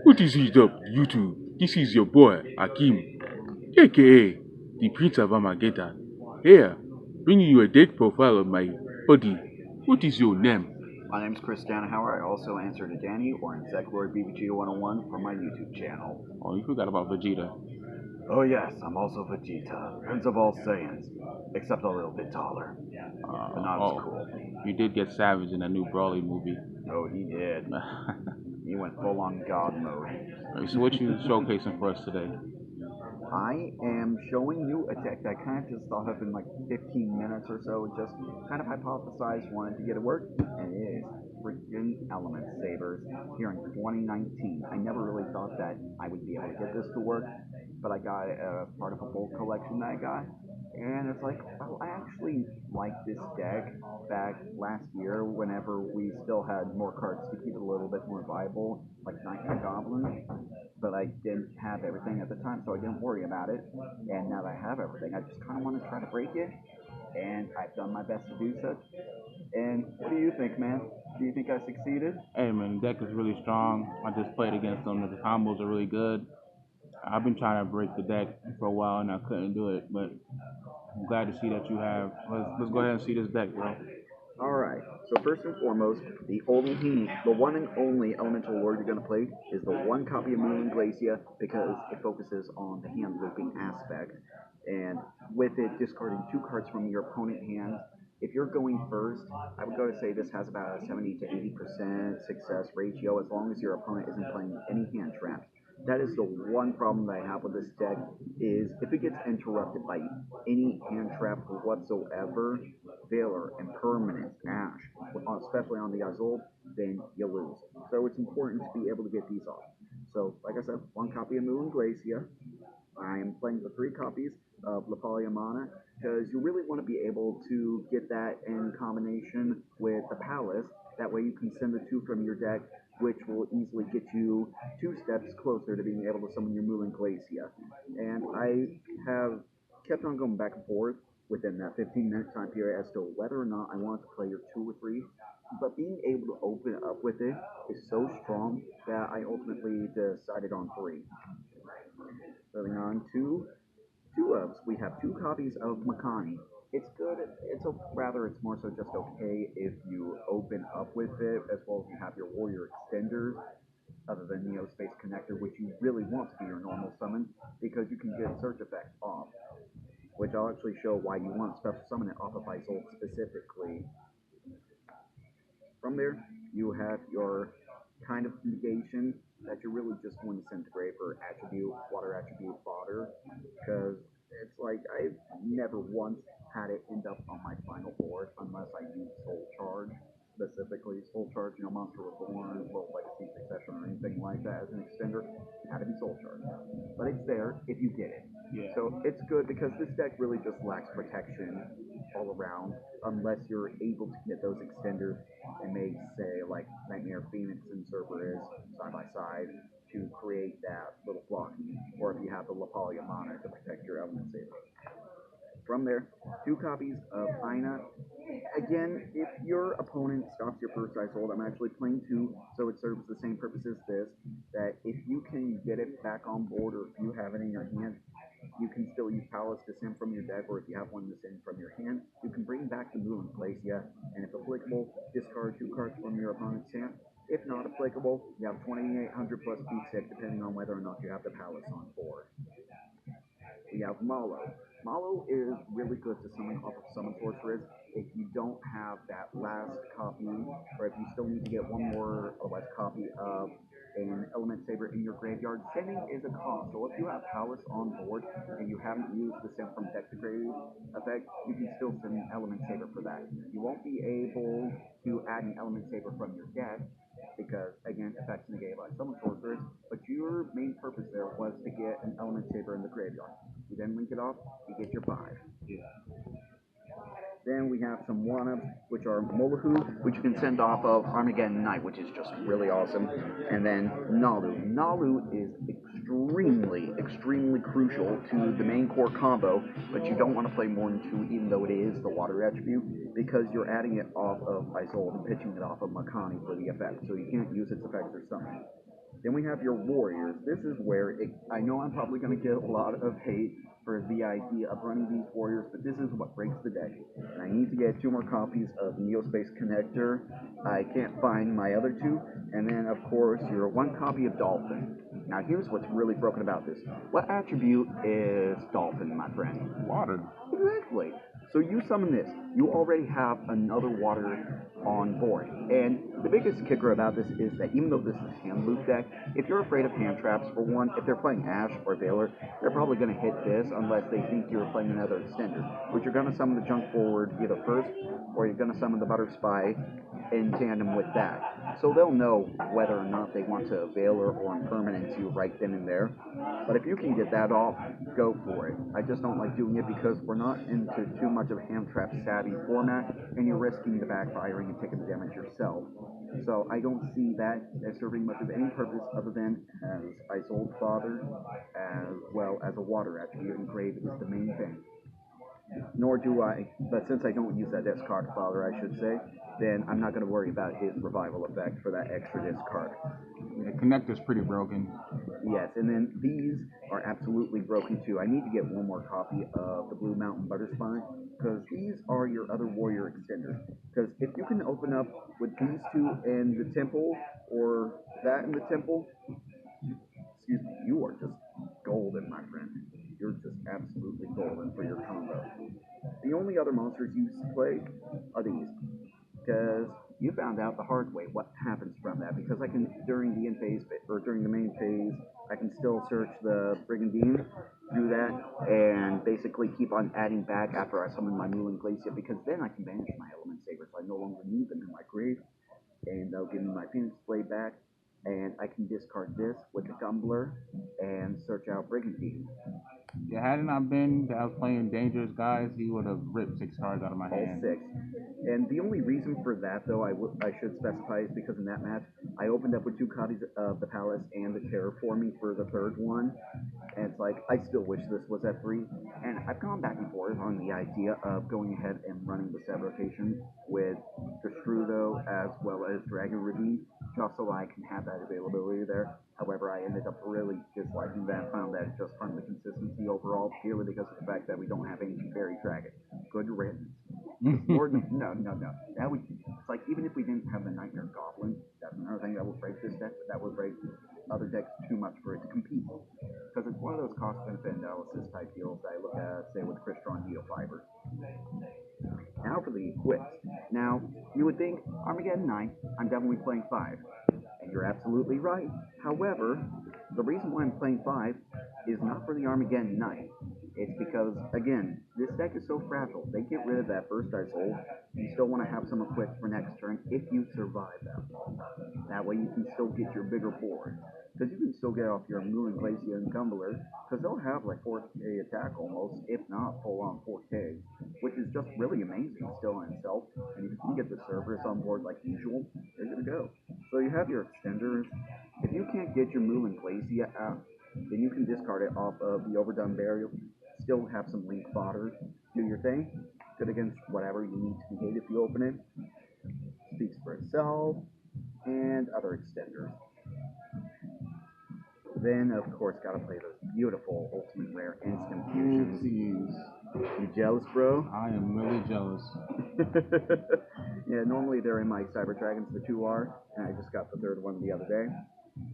What is it up, YouTube? This is your boy, Akim, aka the Prince of Armageddon. Here, bringing you a dead profile of my body. What is your name? My name is Chris Danahauer. I also answer to Danny or Insectloid BBG 101 from my YouTube channel. Oh, you forgot about Vegeta. Oh yes, I'm also Vegeta, Prince of all Saiyans, except a little bit taller, but not as cool. You did get savage in that new Brawley movie. Oh, he did. He went full on God mode. So what you showcasing for us today? I am showing you a deck that I kind of just thought of in like 15 minutes or so, just kind of hypothesized, wanted to get it work, and it is freaking Element Sabers here in 2019. I never really thought that I would be able to get this to work, but I got a part of a bulk collection that I got, and it's like, oh, I actually liked this deck back last year whenever we still had more cards to keep it a little bit more viable, like Nightmare Goblin, but I didn't have everything at the time, so I didn't worry about it. And now that I have everything, I just kind of want to try to break it, and I've done my best to do so. And what do you think, man? Do you think I succeeded? Hey man, the deck is really strong. I just played against them. The combos are really good. I've been trying to break the deck for a while and I couldn't do it, but I'm glad to see that you have. Let's go ahead and see this deck, bro. All right. So first and foremost, the one and only elemental lord you're going to play is the one copy of Moon Glacia because it focuses on the hand looping aspect, and with it discarding 2 cards from your opponent hand. If you're going first, I would go to say this has about a 70 to 80% success ratio as long as your opponent isn't playing any hand traps. That is the one problem that I have with this deck is if it gets interrupted by any hand trap whatsoever, Valor, and Permanence, Ash, especially on the Azul, then you lose. So it's important to be able to get these off. So, like I said, one copy of Moon Glacia. I am playing the 3 copies of La Mana because you really want to be able to get that in combination with the Palace. That way you can send the 2 from your deck, which will easily get you 2 steps closer to being able to summon your Moon Glacia. And I have kept on going back and forth within that 15-minute time period as to whether or not I want to play your 2 or 3. But being able to open up with it is so strong that I ultimately decided on 3. Moving on to 2-ofs. We have 2 copies of Makani. It's good. It's more so just okay if you open up with it, as well as you have your warrior extenders, other than Neo Space Connector, which you really want to be your normal summon, because you can get Search Effect off, which I'll actually show why you want Special Summon it off of Isolt specifically. From there, you have your kind of negation that you're really just going to send to grave for attribute, water attribute fodder, because it's like I've never once had it end up on my final board unless I use Soul Charge, specifically Soul Charge, Monster Reborn, World Legacy Succession, or anything like that as an extender, it had to be Soul Charge. But it's there if you get it. Yeah. So it's good because this deck really just lacks protection all around unless you're able to get those extenders and make, say, like Nightmare Phoenix and Cerberus side by side to create that little blocking, or if you have the Lapalia Mana to protect your Element Saber. From there, 2 copies of Aina. Again, if your opponent stops your first ice hold, I'm actually playing 2, so it serves the same purpose as this, that if you can get it back on board, or if you have it in your hand, you can still use Palace to send from your deck, or if you have one to send from your hand, you can bring back the Moon Glacia, and if applicable, discard 2 cards from your opponent's hand. If not applicable, you have 2800 plus P6, depending on whether or not you have the Palace on board. We have Malo. Malo is really good to summon off of Summon Sorceress if you don't have that last copy, or if you still need to get one more otherwise copy of an Element Saber in your graveyard. Sending is a cost, so if you have Palace on board and you haven't used the Send from Deck to Grave effect, you can still send an Element Saber for that. You won't be able to add an Element Saber from your deck, because, again, effects negated by Summon Sorceress, but your main purpose there was to get an Element Saber in the graveyard. You then link it off, you get your 5. Yeah. Then we have some 1-ups, which are Molohu, which you can send off of Armageddon Knight, which is just really awesome. And then Nalu. Nalu is extremely crucial to the main core combo, but you don't want to play more than two, even though it is the water attribute, because you're adding it off of Isolde and pitching it off of Makani for the effect, so you can't use its effects or something. Then we have your warriors. This is where I know I'm probably going to get a lot of hate for the idea of running these warriors, but this is what breaks the deck. And I need to get 2 more copies of Neospace Connector. I can't find my other 2. And then, of course, your 1 copy of Dolphin. Now, here's what's really broken about this. What attribute is Dolphin, my friend? Water. Exactly. So you summon this. You already have another water on board. And the biggest kicker about this is that even though this is a hand loop deck, if you're afraid of hand traps, for one, if they're playing Ash or Valor, they're probably going to hit this unless they think you're playing another extender, which you're going to summon the junk forward either first, or you're going to summon the Butter Spy in tandem with that. So they'll know whether or not they want to Valor or Impermanence you right then and there. But if you can get that off, go for it. I just don't like doing it because we're not into too much of a hand trap savvy format, and you're risking the backfiring and taking the damage yourself. So I don't see that as serving much of any purpose other than as Isolde's father, as well as a water attribute, and Grave is the main thing. Nor do I, but since I don't use that discard father, I should say, then I'm not going to worry about his revival effect for that extra discard. The connector's pretty broken. Yes, and then these are absolutely broken too. I need to get 1 more copy of the Blue Mountain Butterspine, because these are your other warrior extenders. Because if you can open up with these 2 in the temple, or that in the temple, excuse me, you are just golden, my friend. You're just absolutely golden for your combo. The only other monsters you play are these, because you found out the hard way what happens from that. Because I can, during the end phase or during the main phase, I can still search the Brigandine, do that, and basically keep on adding back after I summon my Moon Glacia, because then I can banish my Element Sabers. I no longer need them in my grave, and they'll give me my Phoenix Blade back, and I can discard this with the Gumbler and search out Brigandine. Yeah, had it not been that I was playing dangerous guys, he would have ripped 6 cards out of my All hand. 6. And the only reason for that, though, I should specify, is because in that match, I opened up with 2 copies of the Palace and the Terraforming for the 3rd one. And it's like, I still wish this was at 3. And I've gone back and forth on the idea of going ahead and running the set rotation with Destrudo as well as Dragon Ravine, just so I can have that availability there. However, I ended up really disliking that, found that it's just from the consistency overall, purely because of the fact that we don't have Ancient Fairy Dragon. Good riddance. Lord, no. That would, it's like, even if we didn't have the Nightmare Goblin, that's another thing that would break this deck, but that would break other decks too much for it to compete. Because it's one of those cost-benefit analysis type deals that I look at, say, with Crystron Neofiber. Now for the equips. Now, you would think, Armageddon 9, I'm definitely playing 5. And you're absolutely right. However, the reason why I'm playing 5 is not for the Armageddon 9. It's because, again, this deck is so fragile. They get rid of that first Isolde. You still want to have some equipped for next turn if you survive that. That way you can still get your bigger board. Because you can still get off your Moon Glacia and Gumbler, because they'll have like 4K attack almost, if not full on 4K, which is just really amazing still in itself. And if you can get the Cerberus on board like usual, they're going to go. So you have your extenders. If you can't get your Moon Glacia out, then you can discard it off of the Overdone Burial. Still have some link fodder. Do your thing. Good against whatever you need to negate if you open it. Speaks for itself. And other extenders. Then, of course, gotta play those beautiful Ultimate Rare Instant Fusions. You jealous, bro? I am really jealous. Yeah, normally they're in my Cyber Dragons, the 2R, and I just got the 3rd one the other day.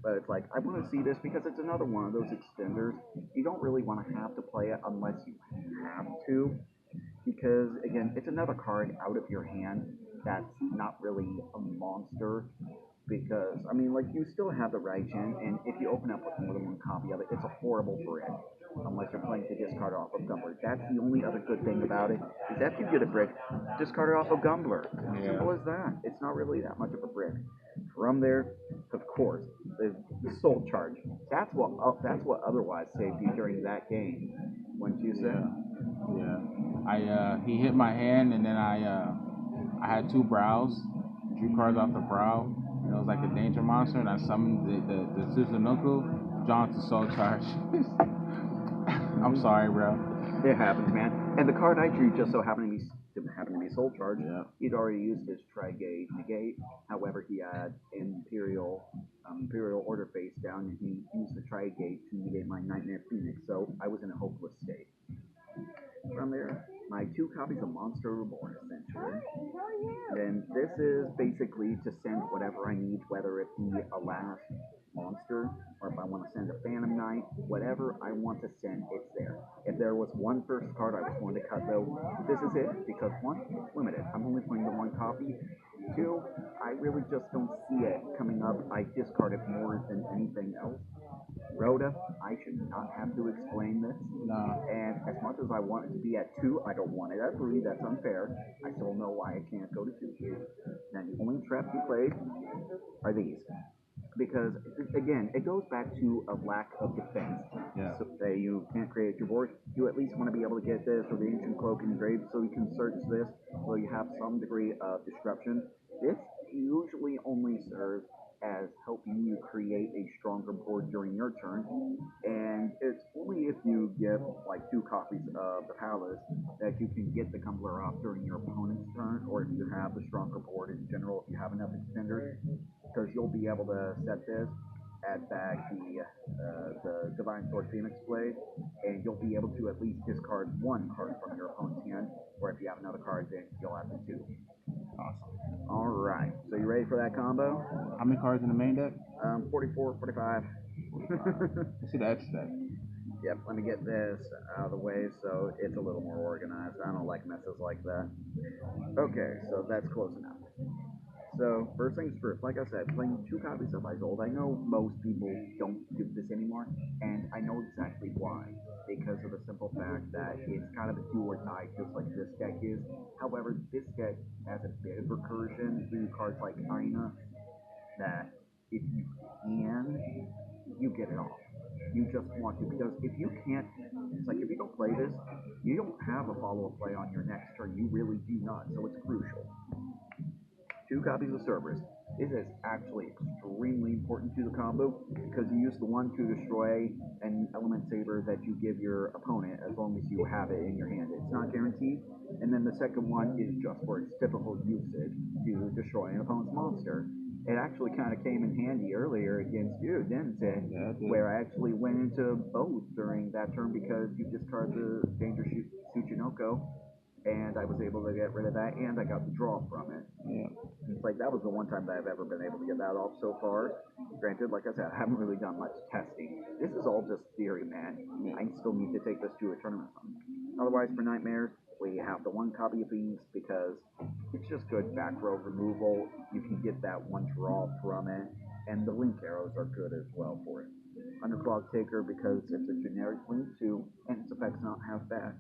But it's like, I want to see this because it's another one of those extenders. You don't really want to have to play it unless you have to. Because, again, it's another card out of your hand that's not really a monster. Because, I mean, like, you still have the Raichen, and if you open up with more than 1 copy of it, it's a horrible brick. Unless you're playing to discard off of Gumbler. That's the only other good thing about it, is after you get a brick, discard it off of Gumbler. Yeah. Simple as that. It's not really that much of a brick. From there, of course, the Soul Charge. That's what otherwise saved you during that game, wouldn't you say? Yeah. He hit my hand, and then I had 2 brows, drew cards off the brow, and it was like a danger monster, and I summoned the Susanoko, Johnson's so charged. I'm sorry, bro. It happens, man. And the card I drew just so happened to be soul charge. Yeah. He'd already used his Tri-Gate negate. However, he had Imperial Order face down, and he used the Tri-Gate to negate my Nightmare Phoenix. So I was in a hopeless state. From there, my 2 copies of Monster Reborn, essentially. Then this is basically to send whatever I need, whether it be a last monster, or if I want to send a Phantom Knight, whatever I want to send, it's there. If there was one first card I was going to cut though, this is it, because 1, it's limited. I'm only playing the 1 copy. 2, I really just don't see it coming up. I discard it more than anything else. Rhoda, I should not have to explain this. No. And as much as I want it to be at 2, I don't want it at 3. That's unfair. I still know why I can't go to 2. Then the only traps you play are these. Because, again, it goes back to a lack of defense. Yeah. So say you can't create your board, you at least want to be able to get this, or the Ancient Cloak engraved, so you can search this, so you have some degree of disruption. This usually only serves as helping you create a stronger board during your turn, and it's only if you get like 2 copies of the Palace that you can get the Gumbler off during your opponent's turn, or if you have the stronger board in general, if you have enough extenders, because you'll be able to set this, add back the Divine Sword Phoenix Blade, and you'll be able to at least discard 1 card from your opponent's hand, or if you have another card, then you'll have the 2. Awesome. Alright, so you ready for that combo? How many cards in the main deck? 44, 45. Let's see the X deck. Yep, let me get this out of the way so it's a little more organized. I don't like messes like that. Okay, so that's close enough. So, first things first, like I said, playing 2 copies of Isolde. I know most people don't do this anymore, and I know exactly why. Because of the simple fact that it's kind of a do or die, just like this deck is. However, this deck has a bit of recursion through cards like Aina, that if you can, you get it off. You just want to, because if you can't, it's like if you don't play this, you don't have a follow-up play on your next turn. You really do not, so it's crucial. 2 copies of Cerberus. This is actually extremely important to the combo, because you use the 1 to destroy an element saber that you give your opponent as long as you have it in your hand. It's not guaranteed. And then the second one is just for its typical usage to destroy an opponent's monster. It actually kind of came in handy earlier against you, didn't it? Yeah, it did. Where I actually went into both during that turn because you discard the Danger Tsuchinoko, and I was able to get rid of that, and I got the draw from it. Yeah. It's like that was the one time that I've ever been able to get that off so far. Granted, like I said, I haven't really done much testing. This is all just theory, man. I still need to take this to a tournament. Otherwise, for Nightmares, we have the 1 copy of Phoenix because it's just good back row removal. You can get that 1 draw from it, and the link arrows are good as well for it. Underclock Taker because it's a generic link too, and its effects not half bad.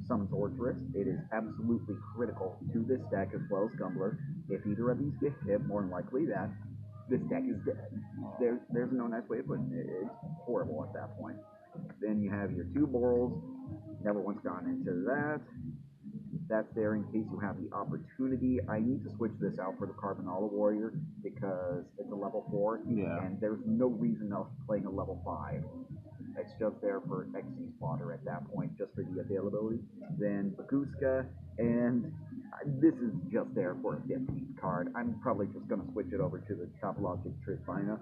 Summon Sorceress, it is absolutely critical to this deck as well as Gumbler. If either of these get hit, more than likely that this deck is dead. There's no nice way of putting it. It's horrible at that point. Then you have your 2 Borals. Never once gone into that. That's there in case you have the opportunity. I need to switch this out for the Carbonala Warrior because it's a level 4, Yeah. and there's no reason of playing a level 5. It's just there for XC Spotter at that point, just for the availability. Then Baguska, and this is just there for a 15th card. I'm probably just going to switch it over to the Topologic Trisvina,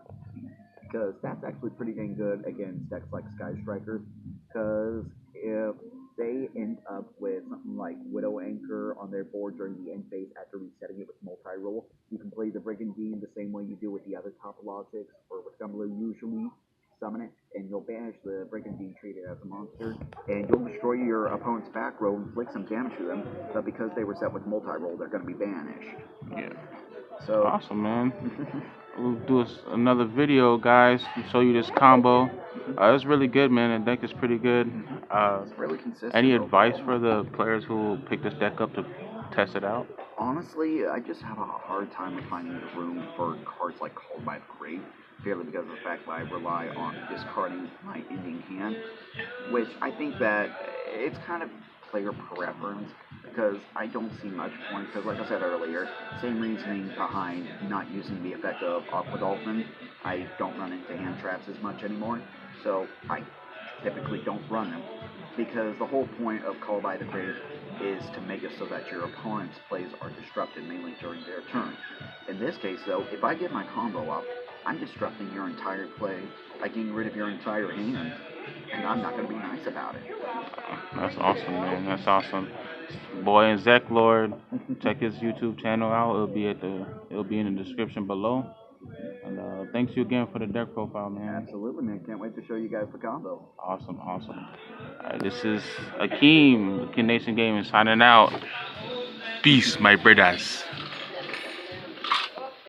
because that's actually pretty dang good against decks like Sky Strikers, because if they end up with something like Widow Anchor on their board during the end phase after resetting it with multi-roll, you can play the Brigandine the same way you do with the other Topologics, or with Gumbler usually. Summon it, and you'll banish the Brigandine, treat it as a monster, and you'll destroy your opponent's back row and inflict some damage to them, but because they were set with multi-roll, they're going to be banished. Yeah. So Awesome, man. We'll do another video, guys, to show you this combo. It's really good, man. The deck is pretty good. it's really consistent. Any overall. advice for the players who will pick this deck up to test it out? Honestly, I just have a hard time with finding the room for cards like Called by the Great, purely because of the fact that I rely on discarding my ending hand, which I think that it's kind of player preference. because I don't see much point. Because, like I said earlier, same reasoning behind not using the effect of Aqua Dolphin. I don't run into hand traps as much anymore, so I typically don't run them. Because the whole point of Call by the Grave is to make it so that your opponent's plays are disrupted mainly during their turn. In this case, though, if I get my combo up, I'm disrupting your entire play by getting rid of your entire hand, and I'm not going to be nice about it. That's awesome, man. That's awesome. Boy and Zach Lord, check his YouTube channel out. It'll be in the description below. And thanks you again for the deck profile, man. Absolutely, man. Can't wait to show you guys the combo. Awesome, awesome. This is Akeem, Akeem Nation Gaming signing out. Peace, my brothers.